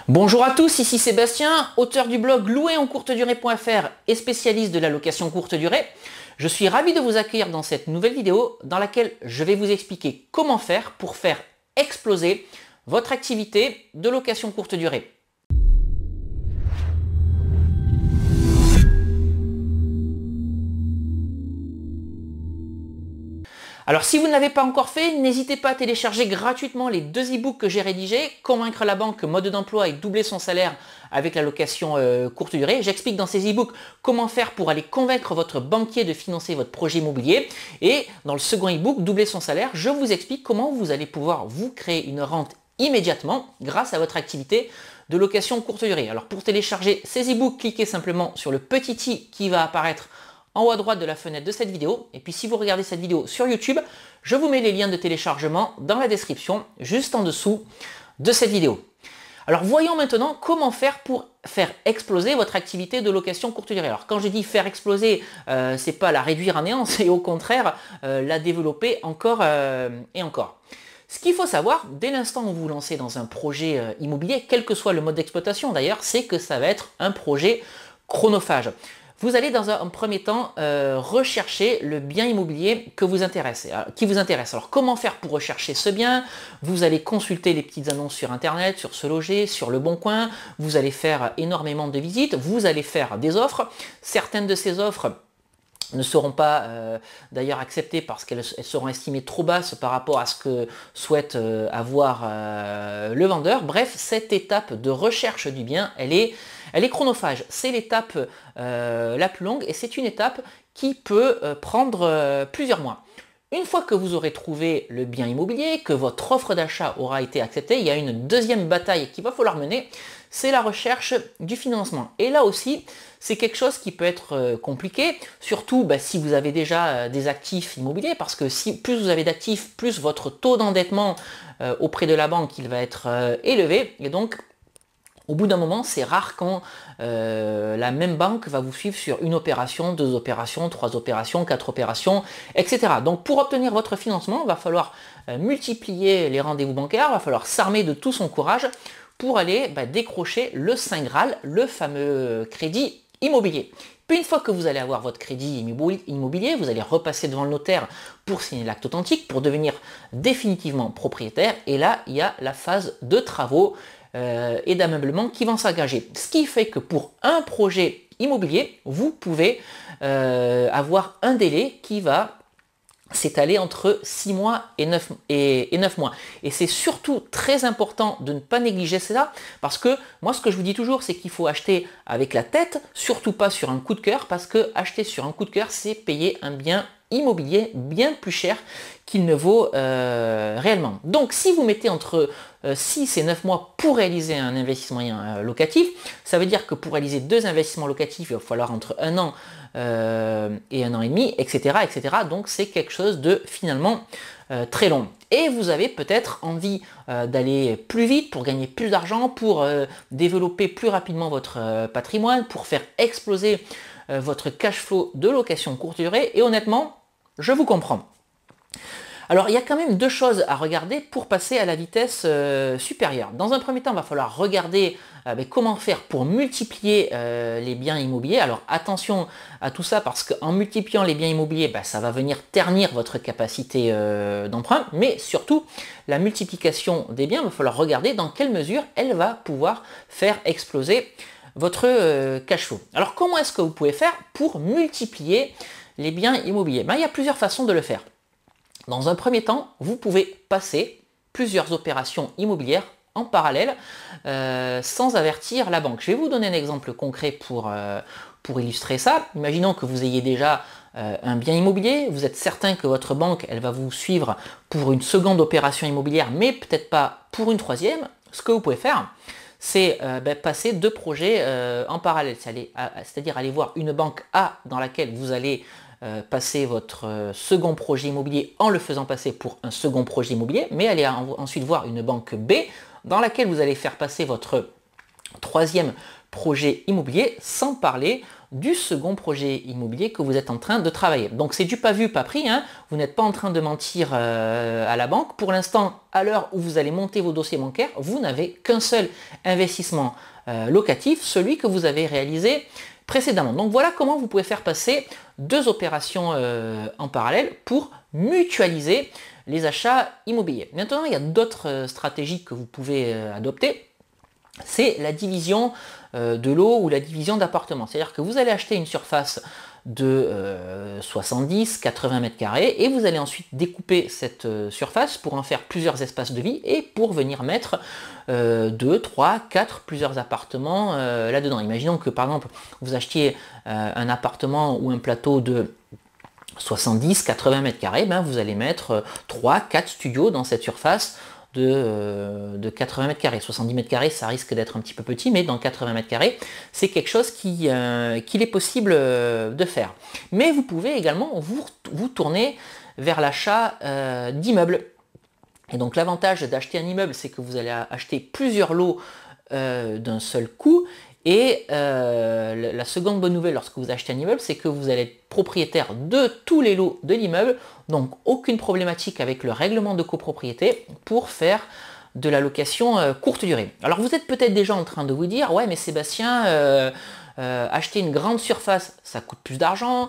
Bonjour à tous, ici Sébastien, auteur du blog louerencourtedurée.fr et spécialiste de la location courte durée. Je suis ravi de vous accueillir dans cette nouvelle vidéo dans laquelle je vais vous expliquer comment faire pour faire exploser votre activité de location courte durée. Alors si vous ne l'avez pas encore fait, n'hésitez pas à télécharger gratuitement les deux e-books que j'ai rédigés, Convaincre la banque, mode d'emploi et doubler son salaire avec la location courte durée. J'explique dans ces e-books comment faire pour aller convaincre votre banquier de financer votre projet immobilier. Et dans le second e-book, doubler son salaire, je vous explique comment vous allez pouvoir vous créer une rente immédiatement grâce à votre activité de location courte durée. Alors pour télécharger ces e-books, cliquez simplement sur le petit i qui va apparaître en haut à droite de la fenêtre de cette vidéo. Et puis si vous regardez cette vidéo sur YouTube, je vous mets les liens de téléchargement dans la description, juste en dessous de cette vidéo. Alors voyons maintenant comment faire pour faire exploser votre activité de location courte durée. Alors quand je dis faire exploser, c'est pas la réduire à néant, c'est au contraire la développer encore et encore. Ce qu'il faut savoir, dès l'instant où vous vous lancez dans un projet immobilier, quel que soit le mode d'exploitation d'ailleurs, c'est que ça va être un projet chronophage. Vous allez dans un premier temps rechercher le bien immobilier qui vous intéresse. Alors comment faire pour rechercher ce bien? Vous allez consulter les petites annonces sur internet, sur Se Loger, sur Le Bon Coin. Vous allez faire énormément de visites. Vous allez faire des offres. Certaines de ces offres ne seront pas d'ailleurs acceptées parce qu'elles seront estimées trop basses par rapport à ce que souhaite avoir le vendeur. Bref, cette étape de recherche du bien, elle est chronophage. C'est l'étape la plus longue et c'est une étape qui peut prendre plusieurs mois. Une fois que vous aurez trouvé le bien immobilier, que votre offre d'achat aura été acceptée, il y a une deuxième bataille qu'il va falloir mener, c'est la recherche du financement. Et là aussi, c'est quelque chose qui peut être compliqué, surtout si vous avez déjà des actifs immobiliers, parce que plus vous avez d'actifs, plus votre taux d'endettement auprès de la banque il va être élevé. Et donc, au bout d'un moment, c'est rare quand la même banque va vous suivre sur une opération, deux opérations, trois opérations, quatre opérations, etc. Donc pour obtenir votre financement, il va falloir multiplier les rendez-vous bancaires, il va falloir s'armer de tout son courage pour aller décrocher le Saint Graal, le fameux crédit immobilier. Puis une fois que vous allez avoir votre crédit immobilier, vous allez repasser devant le notaire pour signer l'acte authentique, pour devenir définitivement propriétaire. Et là, il y a la phase de travaux et d'ameublement qui vont s'engager. Ce qui fait que pour un projet immobilier, vous pouvez avoir un délai qui va s'étaler entre 6 mois et 9 mois. Et c'est surtout très important de ne pas négliger cela, parce que moi ce que je vous dis toujours, c'est qu'il faut acheter avec la tête, surtout pas sur un coup de cœur, parce que acheter sur un coup de cœur, c'est payer un bien immobilier bien plus cher qu'il ne vaut réellement. Donc si vous mettez entre 6 et 9 mois pour réaliser un investissement locatif, ça veut dire que pour réaliser deux investissements locatifs, il va falloir entre 1 an et 1 an et demi, etc. etc. Donc c'est quelque chose de finalement très long. Et vous avez peut-être envie d'aller plus vite pour gagner plus d'argent, pour développer plus rapidement votre patrimoine, pour faire exploser votre cash flow de location courte durée. Et honnêtement, je vous comprends. Alors il y a quand même deux choses à regarder pour passer à la vitesse supérieure. Dans un premier temps, il va falloir regarder comment faire pour multiplier les biens immobiliers. Alors attention à tout ça parce qu'en multipliant les biens immobiliers, ça va venir ternir votre capacité d'emprunt, mais surtout la multiplication des biens, il va falloir regarder dans quelle mesure elle va pouvoir faire exploser votre cash flow. Alors comment est-ce que vous pouvez faire pour multiplier les biens immobiliers? Il y a plusieurs façons de le faire. Dans un premier temps, vous pouvez passer plusieurs opérations immobilières en parallèle sans avertir la banque. Je vais vous donner un exemple concret pour illustrer ça. Imaginons que vous ayez déjà un bien immobilier, vous êtes certain que votre banque elle va vous suivre pour une seconde opération immobilière, mais peut-être pas pour une troisième. Ce que vous pouvez faire, c'est passer deux projets en parallèle, c'est-à-dire aller voir une banque A dans laquelle vous allez passer votre second projet immobilier en le faisant passer pour un second projet immobilier, mais allez ensuite voir une banque B dans laquelle vous allez faire passer votre troisième projet immobilier, sans parler du second projet immobilier que vous êtes en train de travailler. Donc c'est du pas vu, pas pris, hein. Vous n'êtes pas en train de mentir à la banque. Pour l'instant, à l'heure où vous allez monter vos dossiers bancaires, vous n'avez qu'un seul investissement locatif, celui que vous avez réalisé précédemment. Donc voilà comment vous pouvez faire passer deux opérations en parallèle pour mutualiser les achats immobiliers. Maintenant, il y a d'autres stratégies que vous pouvez adopter. C'est la division de lots ou la division d'appartements. C'est-à-dire que vous allez acheter une surface de 70-80 mètres carrés et vous allez ensuite découper cette surface pour en faire plusieurs espaces de vie et pour venir mettre 2, 3, 4, plusieurs appartements là-dedans. Imaginons que par exemple vous achetiez un appartement ou un plateau de 70-80 mètres carrés, ben vous allez mettre 3-4 studios dans cette surface de 80 mètres carrés. 70 mètres carrés, ça risque d'être un petit peu petit, mais dans 80 mètres carrés, c'est quelque chose qu'il est possible de faire. Mais vous pouvez également vous tourner vers l'achat d'immeubles. Et donc l'avantage d'acheter un immeuble, c'est que vous allez acheter plusieurs lots d'un seul coup. Et la seconde bonne nouvelle lorsque vous achetez un immeuble, c'est que vous allez être propriétaire de tous les lots de l'immeuble, donc aucune problématique avec le règlement de copropriété pour faire de la location courte durée. Alors vous êtes peut-être déjà en train de vous dire, ouais mais Sébastien, acheter une grande surface, ça coûte plus d'argent,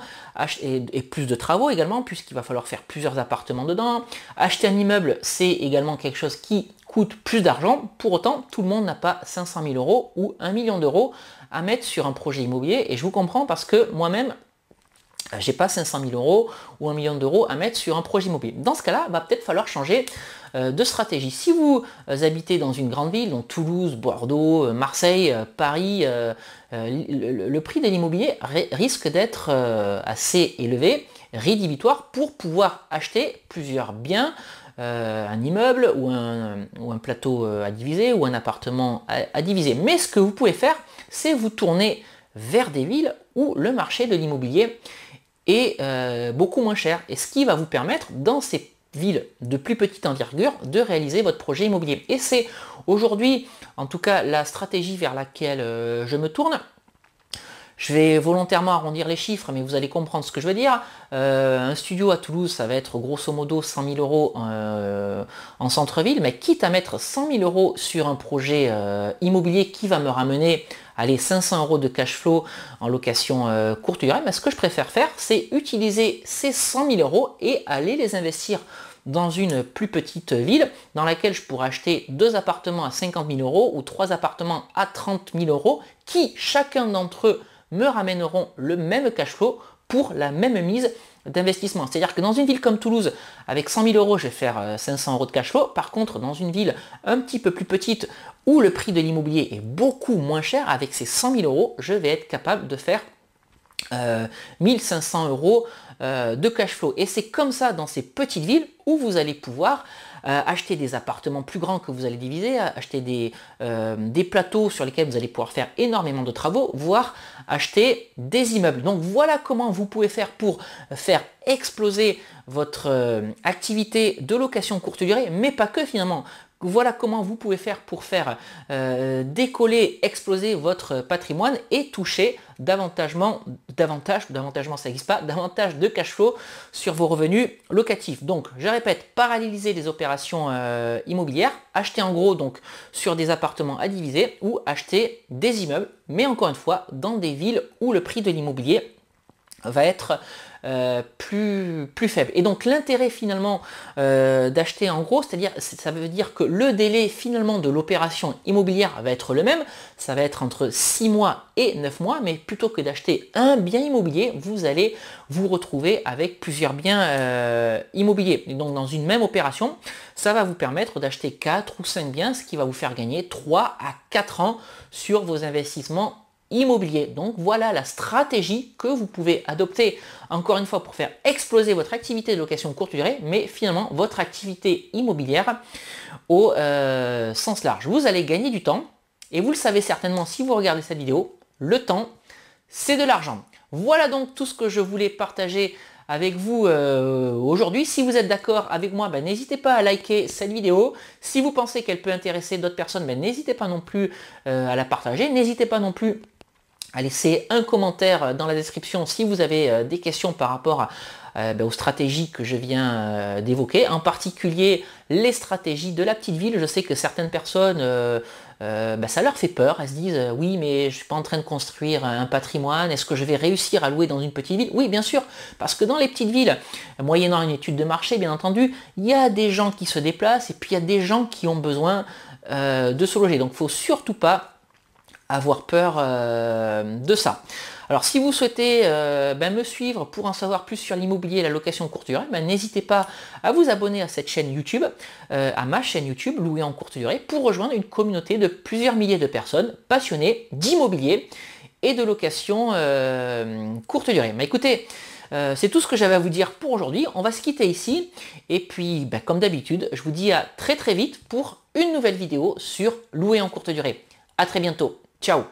et plus de travaux également, puisqu'il va falloir faire plusieurs appartements dedans. Acheter un immeuble, c'est également quelque chose qui coûte plus d'argent. Pour autant, tout le monde n'a pas 500 000 euros ou 1 million d'euros à mettre sur un projet immobilier. Et je vous comprends parce que moi-même, j'ai pas 500 000 euros ou 1 million d'euros à mettre sur un projet immobilier. Dans ce cas-là, va peut-être falloir changer de stratégie. Si vous habitez dans une grande ville, donc Toulouse, Bordeaux, Marseille, Paris, le prix de l'immobilier risque d'être assez élevé, rédhibitoire, pour pouvoir acheter plusieurs biens, un immeuble ou un plateau à diviser ou un appartement à diviser. Mais ce que vous pouvez faire, c'est vous tourner vers des villes où le marché de l'immobilier est beaucoup moins cher, et ce qui va vous permettre dans ces villes de plus petite envergure de réaliser votre projet immobilier. Et c'est aujourd'hui en tout cas la stratégie vers laquelle je me tourne. Je vais volontairement arrondir les chiffres, mais vous allez comprendre ce que je veux dire. Un studio à Toulouse, ça va être grosso modo 100 000 euros en centre-ville, mais quitte à mettre 100 000 euros sur un projet immobilier qui va me ramener, allez, 500 euros de cash flow en location courte durée, mais ce que je préfère faire, c'est utiliser ces 100 000 euros et aller les investir dans une plus petite ville dans laquelle je pourrais acheter 2 appartements à 50 000 euros ou 3 appartements à 30 000 euros qui, chacun d'entre eux, me ramèneront le même cash flow pour la même mise d'investissement. C'est-à-dire que dans une ville comme Toulouse, avec 100 000 euros, je vais faire 500 euros de cash flow. Par contre, dans une ville un petit peu plus petite où le prix de l'immobilier est beaucoup moins cher, avec ces 100 000 euros, je vais être capable de faire 1500 euros de cash flow. Et c'est comme ça dans ces petites villes où vous allez pouvoir acheter des appartements plus grands que vous allez diviser, acheter des plateaux sur lesquels vous allez pouvoir faire énormément de travaux, voire acheter des immeubles. Donc voilà comment vous pouvez faire pour faire exploser votre activité de location courte durée, mais pas que finalement. Voilà comment vous pouvez faire pour faire décoller, exploser votre patrimoine et toucher davantage de cash flow sur vos revenus locatifs. Donc je répète, paralléliser les opérations immobilières, acheter en gros donc sur des appartements à diviser ou acheter des immeubles, mais encore une fois dans des villes où le prix de l'immobilier va être plus faible. Et donc l'intérêt finalement d'acheter en gros, c'est-à-dire ça veut dire que le délai finalement de l'opération immobilière va être le même, ça va être entre 6 mois et 9 mois, mais plutôt que d'acheter un bien immobilier, vous allez vous retrouver avec plusieurs biens immobiliers. Et donc dans une même opération, ça va vous permettre d'acheter 4 ou 5 biens, ce qui va vous faire gagner 3 à 4 ans sur vos investissements immobilier. Donc voilà la stratégie que vous pouvez adopter encore une fois pour faire exploser votre activité de location courte durée, mais finalement votre activité immobilière au sens large. Vous allez gagner du temps et vous le savez certainement si vous regardez cette vidéo, le temps c'est de l'argent. Voilà donc tout ce que je voulais partager avec vous aujourd'hui. Si vous êtes d'accord avec moi, n'hésitez pas à liker cette vidéo. Si vous pensez qu'elle peut intéresser d'autres personnes, n'hésitez pas non plus à la partager. N'hésitez pas non plus à laisser un commentaire dans la description si vous avez des questions par rapport aux stratégies que je viens d'évoquer, en particulier les stratégies de la petite ville. Je sais que certaines personnes, ça leur fait peur, elles se disent oui, mais je ne suis pas en train de construire un patrimoine, est-ce que je vais réussir à louer dans une petite ville? Oui, bien sûr, parce que dans les petites villes, moyennant une étude de marché, bien entendu, il y a des gens qui se déplacent et puis il y a des gens qui ont besoin de se loger. Donc il ne faut surtout pas avoir peur de ça. Alors si vous souhaitez me suivre pour en savoir plus sur l'immobilier et la location courte durée, n'hésitez pas à vous abonner à cette chaîne YouTube, à ma chaîne YouTube Louer en courte durée, pour rejoindre une communauté de plusieurs milliers de personnes passionnées d'immobilier et de location courte durée. Mais écoutez, c'est tout ce que j'avais à vous dire pour aujourd'hui. On va se quitter ici et puis comme d'habitude, je vous dis à très très vite pour une nouvelle vidéo sur Louer en courte durée. À très bientôt. Ciao.